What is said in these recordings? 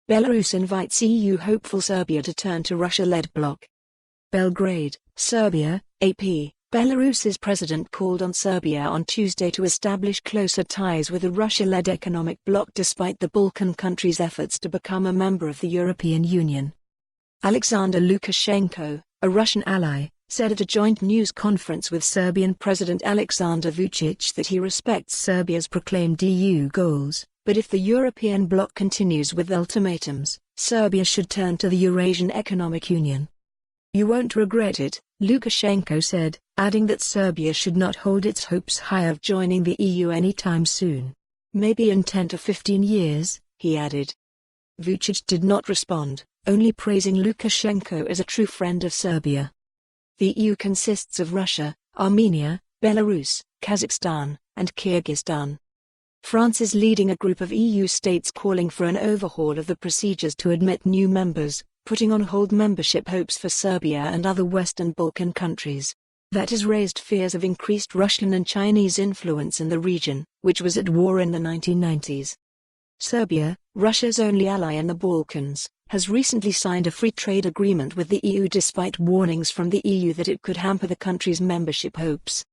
Belarus invites EU-hopeful Serbia to turn to Russia-led bloc. Belgrade, Serbia, AP. Belarus's president called on Serbia on Tuesday to establish closer ties with the Russia-led economic bloc despite the Balkan country's efforts to become a member of the European Union. Alexander Lukashenko, a Russian ally, said at a joint news conference with Serbian President Aleksandar Vucic that he respects Serbia's proclaimed EU goals, but if the European bloc continues with ultimatums, Serbia should turn to the Eurasian Economic Union. "You won't regret it," Lukashenko said, adding that Serbia should not hold its hopes high of joining the EU anytime soon. "Maybe in 10 to 15 years, he added. Vucic did not respond, only praising Lukashenko as a true friend of Serbia. The EU consists of Russia, Armenia, Belarus, Kazakhstan, and Kyrgyzstan. France is leading a group of EU states calling for an overhaul of the procedures to admit new members, putting on hold membership hopes for Serbia and other Western Balkan countries. That has raised fears of increased Russian and Chinese influence in the region, which was at war in the 1990s. Serbia, Russia's only ally in the Balkans, has recently signed a free trade agreement with the EU despite warnings from the EU that it could hamper the country's membership hopes.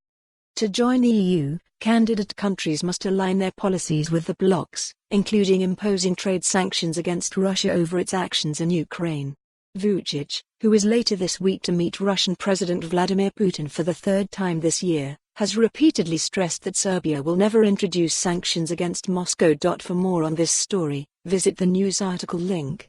To join the EU, candidate countries must align their policies with the bloc's, including imposing trade sanctions against Russia over its actions in Ukraine. Vucic, who is later this week to meet Russian President Vladimir Putin for the third time this year, has repeatedly stressed that Serbia will never introduce sanctions against Moscow. For more on this story, visit the news article link.